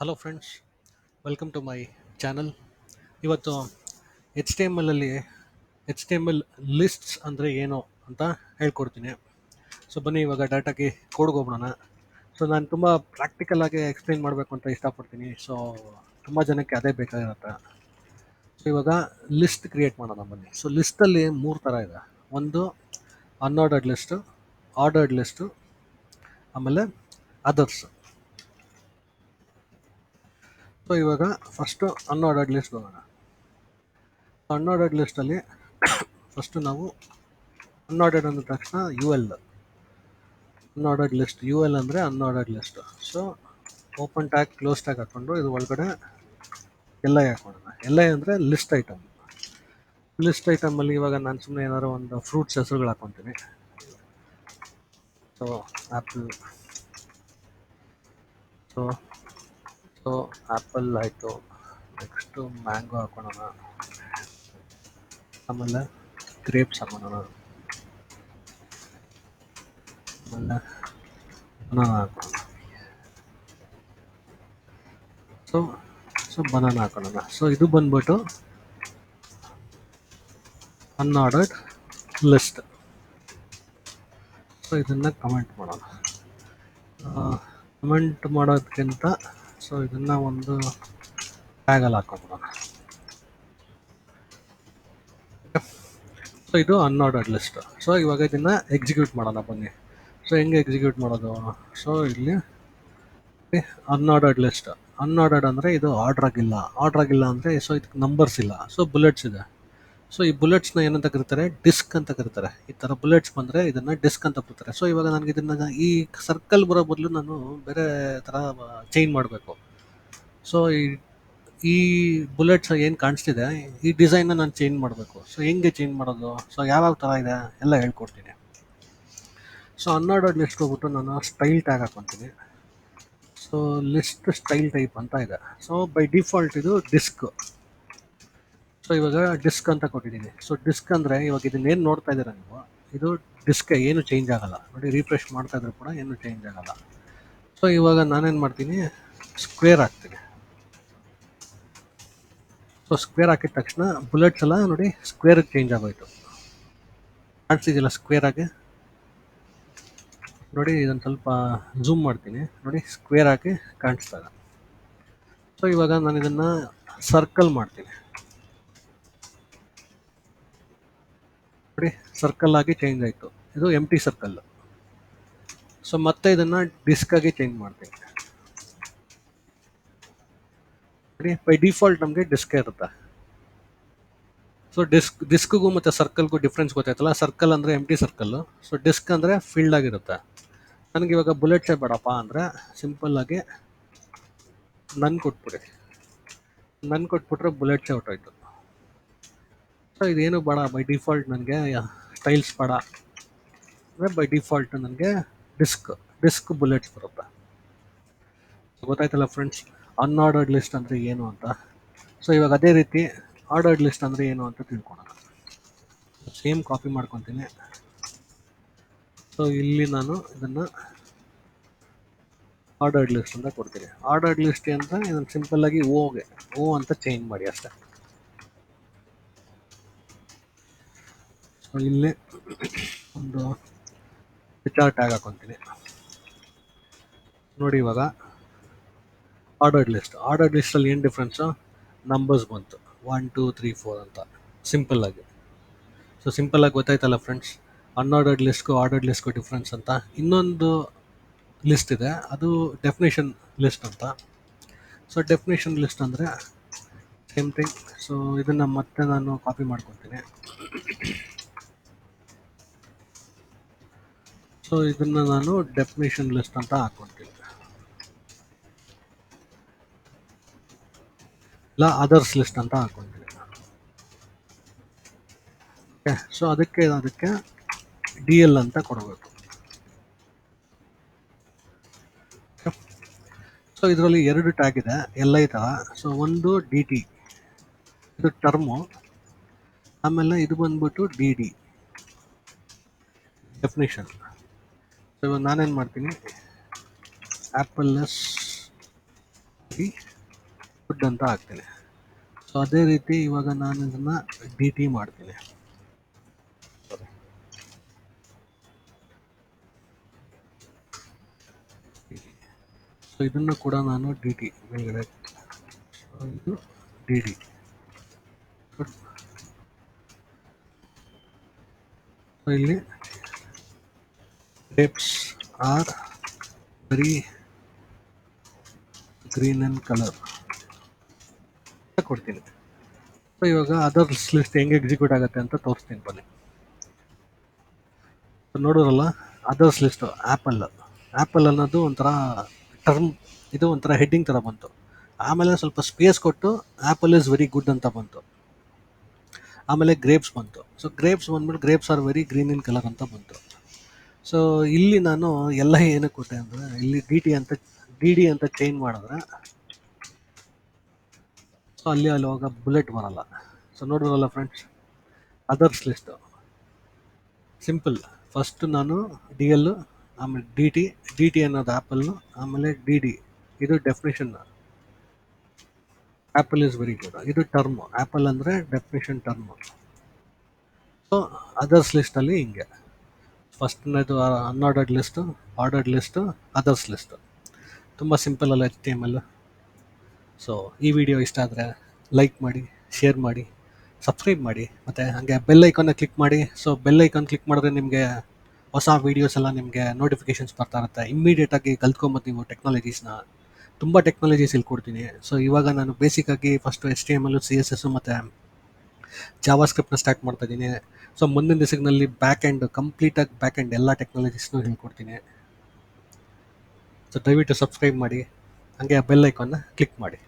Hello friends, welcome to my channel. ಇವತ್ತು H T M L lists ಅಂದರೆ ಏನು ಅಂತ ಹೇಳ್ಕೊಡ್ತೀನಿ. ಸೊ ಬನ್ನಿ ಇವಾಗ ಡಾಟಾಗೆ ಕೋಡ್ಗೆ ಹೋಗೋಣ. ಸೊ ನಾನು ತುಂಬ ಪ್ರಾಕ್ಟಿಕಲ್ ಆಗಿ ಎಕ್ಸ್ಪ್ಲೈನ್ ಮಾಡಬೇಕು ಅಂತ ಇಷ್ಟಪಡ್ತೀನಿ. ಸೊ ತುಂಬ ಜನಕ್ಕೆ ಅದೇ ಬೇಕಾಗಿರುತ್ತೆ. ಸೊ ಇವಾಗ ಲಿಸ್ಟ್ ಕ್ರಿಯೇಟ್ ಮಾಡೋಣ ಬನ್ನಿ. ಸೊ ಲಿಸ್ಟಲ್ಲಿ 3 ಥರ ಇದೆ. ಒಂದು ಅನ್ಆರ್ಡರ್ಡ್ ಲಿಸ್ಟು, ಆರ್ಡರ್ಡ್ ಲಿಸ್ಟು, ಆಮೇಲೆ ಅದರ್ಸ್. ಸೊ ಇವಾಗ ಫಸ್ಟು ಅನ್ಆರ್ಡರ್ಡ್ ಲಿಸ್ಟ್ ಹೋಗೋಣ. ಅನ್ಆರ್ಡರ್ಡ್ ಲಿಸ್ಟಲ್ಲಿ ಫಸ್ಟು ನಾವು ಅನ್ಆರ್ಡರ್ಡ್ ಅಂದ ತಕ್ಷಣ ಅನ್ಆರ್ಡರ್ಡ್ ಲಿಸ್ಟ್ ಅಂದರೆ unordered list. So open tag close tag ಹಾಕ್ಕೊಂಡು ಇದು ಒಳಗಡೆ ಹಾಕೋಣ. ಅಂದರೆ ಲಿಸ್ಟ್ ಐಟಮಲ್ಲಿ ಇವಾಗ ನಾನು ಸುಮ್ಮನೆ ಏನಾದ್ರು ಒಂದು ಫ್ರೂಟ್ಸ್ ಹೆಸರುಗಳು ಹಾಕ್ಕೊತೀನಿ. ಸೊ ಆ್ಯಪಲ್, ಸೊ ಆ್ಯಪಲ್ ಆಯಿತು. ನೆಕ್ಸ್ಟು ಮ್ಯಾಂಗೋ ಹಾಕೋಣ, ಆಮೇಲೆ ಗ್ರೇಪ್ಸ್ ಹಾಕೋಣ, ಆಮೇಲೆ ಬನಾನಾ ಹಾಕೋಣ. ಸೊ ಬನಾನಾ ಹಾಕೋಣ. ಸೊ ಇದು ಬಂದ್ಬಿಟ್ಟು ಅನ್ಆರ್ಡರ್ಡ್ ಲಿಸ್ಟ್. ಸೊ ಇದನ್ನು ಕಮೆಂಟ್ ಮಾಡೋಣ. ಕಮೆಂಟ್ ಮಾಡೋದಕ್ಕಿಂತ ಸೊ ಇದನ್ನು ಒಂದು ಟ್ಯಾಗಲ್ಲಿ ಹಾಕೊಂಬಿಡೋಣ. ಸೊ ಇದು ಅನ್ಆರ್ಡರ್ಡ್ ಲಿಸ್ಟ್. ಸೊ ಇವಾಗ ಇದನ್ನು ಎಕ್ಸಿಕ್ಯೂಟ್ ಮಾಡೋಣ ಬನ್ನಿ. ಸೊ ಹೆಂಗೆ ಎಕ್ಸಿಕ್ಯೂಟ್ ಮಾಡೋದು? ಸೊ ಇಲ್ಲಿ ಅನ್ಆರ್ಡರ್ಡ್ ಲಿಸ್ಟ್. ಅನ್ಆರ್ಡರ್ಡ್ ಅಂದರೆ ಇದು ಆರ್ಡರ್ ಆಗಿಲ್ಲ ಅಂದರೆ ಸೊ ಇದಕ್ಕೆ ನಂಬರ್ಸ್ ಇಲ್ಲ, ಸೊ ಬುಲೆಟ್ಸ್ ಇದೆ. ಸೊ ಈ ಬುಲೆಟ್ಸ್ನ ಏನಂತ ಕರೀತಾರೆ? ಡಿಸ್ಕ್ ಅಂತ ಕರೀತಾರೆ. ಈ ಥರ ಬುಲೆಟ್ಸ್ ಬಂದರೆ ಇದನ್ನು ಡಿಸ್ಕ್ ಅಂತ ಬರ್ತಾರೆ. ಸೊ ಇವಾಗ ನನಗೆ ಇದನ್ನು ಈ ಸರ್ಕಲ್ ಬರೋ ಬದಲು ನಾನು ಬೇರೆ ಥರ ಚೇಂಜ್ ಮಾಡಬೇಕು. ಸೊ ಈ ಬುಲೆಟ್ಸ್ ಏನು ಕಾಣಿಸ್ತಿದೆ, ಈ ಡಿಸೈನ್ನ ನಾನು ಚೇಂಜ್ ಮಾಡಬೇಕು. ಸೊ ಹೆಂಗೆ ಚೇಂಜ್ ಮಾಡೋದು? ಸೊ ಯಾವ್ಯಾವ ಥರ ಇದೆ ಎಲ್ಲ ಹೇಳ್ಕೊಡ್ತೀನಿ. ಸೊ ಅನ್ಆರ್ಡರ್ಡ್ ಲಿಸ್ಟ್ ಹೋಗ್ಬಿಟ್ಟು ನಾನು ಸ್ಟೈಲ್ ಟ್ಯಾಗ್ ಹಾಕ್ಕೊತೀನಿ. ಸೊ ಲಿಸ್ಟ್ ಸ್ಟೈಲ್ ಟೈಪ್ ಅಂತ ಇದೆ. ಸೊ ಬೈ ಡಿಫಾಲ್ಟ್ ಇದು ಡಿಸ್ಕ್. ಸೊ ಇವಾಗ ಡಿಸ್ಕ್ ಅಂತ ಕೊಟ್ಟಿದ್ದೀನಿ. ಸೊ ಡಿಸ್ಕ್ ಅಂದರೆ ಇವಾಗ ಇದನ್ನೇನು ನೋಡ್ತಾ ಇದ್ದೀರಾ ನೀವು, ಇದು ಡಿಸ್ಕ್ ಏನು ಚೇಂಜ್ ಆಗಲ್ಲ ನೋಡಿ. ರಿಫ್ರೆಶ್ ಮಾಡ್ತಾ ಇದ್ರು ಕೂಡ ಏನು ಚೇಂಜ್ ಆಗಲ್ಲ. ಸೊ ಇವಾಗ ನಾನೇನು ಮಾಡ್ತೀನಿ, ಸ್ಕ್ವೇರ್ ಹಾಕ್ತೀನಿ. ಸೊ ಸ್ಕ್ವೇರ್ ಹಾಕಿದ ತಕ್ಷಣ ಬುಲೆಟ್ಸ್ ಎಲ್ಲ ನೋಡಿ ಸ್ಕ್ವೇರ್ಗೆ ಚೇಂಜ್ ಆಗೋಯ್ತು. ಕಾಣಿಸ್ತಿದ್ದಿಲ್ಲ ಸ್ಕ್ವೇರ್ ಆಗಿ ನೋಡಿ. ಇದನ್ನು ಸ್ವಲ್ಪ ಝೂಮ್ ಮಾಡ್ತೀನಿ ನೋಡಿ, ಸ್ಕ್ವೇರ್ ಆಗಿ ಕಾಣಿಸ್ತಾ ಇದೆ. ಸೊ ಇವಾಗ ನಾನು ಇದನ್ನು ಸರ್ಕಲ್ ಮಾಡ್ತೀನಿ ನೋಡಿ, ಸರ್ಕಲ್ ಆಗಿ ಚೇಂಜ್ ಆಯಿತು. ಇದು ಎಂಟಿ ಸರ್ಕಲ್. ಸೊ ಮತ್ತೆ ಇದನ್ನು ಡಿಸ್ಕ್ ಆಗಿ ಚೇಂಜ್ ಮಾಡ್ತೀನಿ ನೋಡಿ. ಬೈ ಡಿಫಾಲ್ಟ್ ನಮಗೆ ಡಿಸ್ಕ್ ಇರುತ್ತೆ. ಸೊ ಡಿಸ್ಕ್ಗೂ ಮತ್ತು ಸರ್ಕಲ್ಗೂ ಡಿಫ್ರೆನ್ಸ್ ಗೊತ್ತಾಯ್ತಲ್ಲ. ಸರ್ಕಲ್ ಅಂದರೆ ಎಂಟಿ ಸರ್ಕಲ್ಲು, ಸೊ ಡಿಸ್ಕ್ ಅಂದರೆ ಫೀಲ್ಡ್ ಆಗಿರುತ್ತೆ. ನನಗೆ ಇವಾಗ ಬುಲೆಟ್ಸೇ ಬೇಡಪ್ಪ ಅಂದರೆ ಸಿಂಪಲ್ಲಾಗಿ ನನ್ ಕೊಟ್ಬಿಟ್ರೆ ಬುಲೆಟ್ಸೇ ಹೊಟ್ಟೋಯ್ತು. ಸೊ ಇದೇನು ಬೇಡ, ಬೈ ಡಿಫಾಲ್ಟ್ ನನಗೆ ಸ್ಟೈಲ್ಸ್ ಬೇಡ ಅಂದರೆ ಬೈ ಡಿಫಾಲ್ಟ್ ನನಗೆ ಡಿಸ್ಕ್ ಬುಲೆಟ್ಸ್ ಬರುತ್ತೆ. ಗೊತ್ತಾಯ್ತಲ್ಲ ಫ್ರೆಂಡ್ಸ್, ಅನ್ಆರ್ಡರ್ಡ್ ಲಿಸ್ಟ್ ಅಂದರೆ ಏನು ಅಂತ. ಸೊ ಇವಾಗ ಅದೇ ರೀತಿ ಆರ್ಡರ್ಡ್ ಲಿಸ್ಟ್ ಅಂದರೆ ಏನು ಅಂತ ತಿಳ್ಕೊಳ್ಳೋಣ. ಸೇಮ್ ಕಾಪಿ ಮಾಡ್ಕೊತೀನಿ. ಸೊ ಇಲ್ಲಿ ನಾನು ಇದನ್ನು ಆರ್ಡರ್ಡ್ ಲಿಸ್ಟ್ ಅಂತ ಕೊಡ್ತೀನಿ. ಆರ್ಡರ್ಡ್ ಲಿಸ್ಟ್ ಅಂತ ಇದನ್ನು ಸಿಂಪಲ್ಲಾಗಿ ಓ ಅಂತ ಚೇಂಜ್ ಮಾಡಿ ಅಷ್ಟೇ. ಸೊ ಇಲ್ಲಿ ಒಂದು ಚಾರ್ಟ್ ಟ್ಯಾಗ್ ಹಾಕೊತೀನಿ ನೋಡಿ. ಇವಾಗ ಆರ್ಡರ್ಡ್ ಲಿಸ್ಟಲ್ಲಿ ಏನು ಡಿಫ್ರೆನ್ಸು? ನಂಬರ್ಸ್ ಬಂತು 1 2 3 4 ಅಂತ ಸಿಂಪಲ್ಲಾಗಿ. ಸೊ ಸಿಂಪಲ್ಲಾಗಿ ಗೊತ್ತಾಯ್ತಲ್ಲ ಫ್ರೆಂಡ್ಸ್, ಅನ್ಆರ್ಡರ್ಡ್ ಲಿಸ್ಟ್ಗೂ ಆರ್ಡರ್ಡ್ ಲಿಸ್ಟ್ಗೂ ಡಿಫ್ರೆನ್ಸ್ ಅಂತ. ಇನ್ನೊಂದು ಲಿಸ್ಟ್ ಇದೆ, ಅದು ಡೆಫಿನೇಷನ್ ಲಿಸ್ಟ್ ಅಂತ. ಸೊ ಡೆಫಿನೇಷನ್ ಲಿಸ್ಟ್ ಅಂದರೆ ಸೇಮ್ ಥಿಂಗ್. ಸೊ ಇದನ್ನು ಮತ್ತೆ ನಾನು ಕಾಪಿ ಮಾಡ್ಕೊತೀನಿ. ಸೊ ಇದನ್ನು ನಾನು ಡೆಫಿನೇಷನ್ ಲಿಸ್ಟ್ ಅಂತ ಹಾಕ್ಕೊತೀನಿ. ಇಲ್ಲ ಅದರ್ಸ್ ಲಿಸ್ಟ್ ಅಂತ ಹಾಕ್ಕೊತೀನಿ. ಓಕೆ, ಸೊ ಅದಕ್ಕೆ DL ಅಂತ ಕೊಡಬೇಕು. ಸೊ ಇದರಲ್ಲಿ 2 ಟ್ಯಾಗ್ ಇದೆ LI ಥರ. ಸೊ ಒಂದು DT, ಇದು ಟರ್ಮು, ಆಮೇಲೆ ಇದು ಬಂದ್ಬಿಟ್ಟು DD ಡೆಫಿನೇಷನ್. ಸೊ ಇವಾಗ ನಾನೇನು ಮಾಡ್ತೀನಿ, ಆ್ಯಪಲ್ ಫುಡ್ ಅಂತ ಹಾಕ್ತೀನಿ. ಸೊ ಅದೇ ರೀತಿ ಇವಾಗ ನಾನು ಇದನ್ನು ಡಿ ಟಿ ಮಾಡ್ತೀನಿ. ಸೊ ಇದನ್ನು ಕೂಡ ನಾನು ಡಿ ಟಿ ಮೇಲ್ಗಡೆ, ಇದು ಡಿ ಡಿ. ಸೊ ಇಲ್ಲಿ grapes are very green in color ಕೊಡ್ತೀನಿ. ಸೊ ಇವಾಗ ಅದರ್ಸ್ ಲಿಸ್ಟ್ ಹೆಂಗೆ ಎಕ್ಸಿಕ್ಯೂಟ್ ಆಗುತ್ತೆ ಅಂತ ತೋರಿಸ್ತೀನಿ ಬನ್ನಿ. ನೋಡೋರಲ್ಲ, ಅದರ್ಸ್ ಲಿಸ್ಟು ಆ್ಯಪಲ್ ಅನ್ನೋದು ಒಂಥರ ಟರ್ಮ್, ಇದು ಒಂಥರ ಹೆಡ್ಡಿಂಗ್ ಥರ ಬಂತು. ಆಮೇಲೆ ಸ್ವಲ್ಪ ಸ್ಪೇಸ್ ಕೊಟ್ಟು ಆ್ಯಪಲ್ ಇಸ್ ವೆರಿ ಗುಡ್ ಅಂತ ಬಂತು. ಆಮೇಲೆ ಗ್ರೇಪ್ಸ್ ಬಂತು. ಸೊ ಗ್ರೇಪ್ಸ್ ಬಂದ್ಬಿಟ್ಟು grapes are very green in colour ಅಂತ ಬಂತು. ಸೊ ಇಲ್ಲಿ ನಾನು ಎಲ್ಲ ಏನಕ್ಕೆ ಕೊಟ್ಟೆ ಅಂದರೆ, ಇಲ್ಲಿ ಡಿ ಡಿ ಅಂತ ಚೇಂಜ್ ಮಾಡಿದ್ರೆ ಸೊ ಅಲ್ಲಿ ಹೋಗ ಬುಲೆಟ್ ಬರಲ್ಲ. ಸೊ ನೋಡಿದ್ರಲ್ಲ friends, others list simple. First ನಾನು ಡಿ ಎಲ್, ಆಮೇಲೆ ಡಿ ಟಿ ಅನ್ನೋದು ಆ್ಯಪಲ್ಲು, ಆಮೇಲೆ ಡಿ ಡಿ ಇದು definition, apple is very good, ಇದು ಟರ್ಮು, ಆ್ಯಪಲ್ ಅಂದರೆ ಡೆಫಿನೇಷನ್ ಟರ್ಮು. ಸೊ ಅದರ್ಸ್ ಲಿಸ್ಟಲ್ಲಿ ಹಿಂಗೆ ಫಸ್ಟ್ನೇದು unordered list, ordered list, others list. ತುಂಬ ಸಿಂಪಲ್ ಅಲ್ಲ HTML. ಸೊ ಈ ವಿಡಿಯೋ ಇಷ್ಟ ಆದರೆ ಲೈಕ್ ಮಾಡಿ, ಶೇರ್ ಮಾಡಿ, ಸಬ್ಸ್ಕ್ರೈಬ್ ಮಾಡಿ, ಮತ್ತು ಹಾಗೆ ಬೆಲ್ ಐಕಾನ್ನ ಕ್ಲಿಕ್ ಮಾಡಿ. ಸೊ ಬೆಲ್ ಐಕಾನ್ ಕ್ಲಿಕ್ ಮಾಡಿದ್ರೆ ನಿಮಗೆ ಹೊಸ ವೀಡಿಯೋಸ್ ಎಲ್ಲ ನಿಮಗೆ ನೋಟಿಫಿಕೇಷನ್ಸ್ ಬರ್ತಾ ಇರುತ್ತೆ. ಇಮ್ಮಿಡಿಯೇಟಾಗಿ ಕಲ್ತ್ಕೊಂಬತ್ತು ನೀವು ಟೆಕ್ನಾಲಜೀಸ್ನ. ತುಂಬ ಟೆಕ್ನಾಲಜೀಸ್ ಇಲ್ಲಿ ಕೊಡ್ತೀನಿ. ಸೊ ಇವಾಗ ನಾನು ಬೇಸಿಕ್ಕಾಗಿ ಫಸ್ಟು HTML, CSS ಮತ್ತು ಜಾವಾ ಸ್ಕ್ರಿಪ್ಟ್ನ ಸ್ಟಾರ್ಟ್ ಮಾಡ್ತಾ ಇದ್ದೀನಿ. ಸೊ ಮುಂದಿನ ದಿವಸಗಳಲ್ಲಿ ಕಂಪ್ಲೀಟಾಗಿ ಬ್ಯಾಕ್ ಎಂಡ್ ಎಲ್ಲ ಟೆಕ್ನಾಲಜೀಸ್ನೂ ಹೇಳ್ಕೊಡ್ತೀನಿ. ಸೊ ದಯವಿಟ್ಟು ಸಬ್ಸ್ಕ್ರೈಬ್ ಮಾಡಿ, ಹಾಗೆ ಬೆಲ್ ಐಕಾನ್ನ ಕ್ಲಿಕ್ ಮಾಡಿ.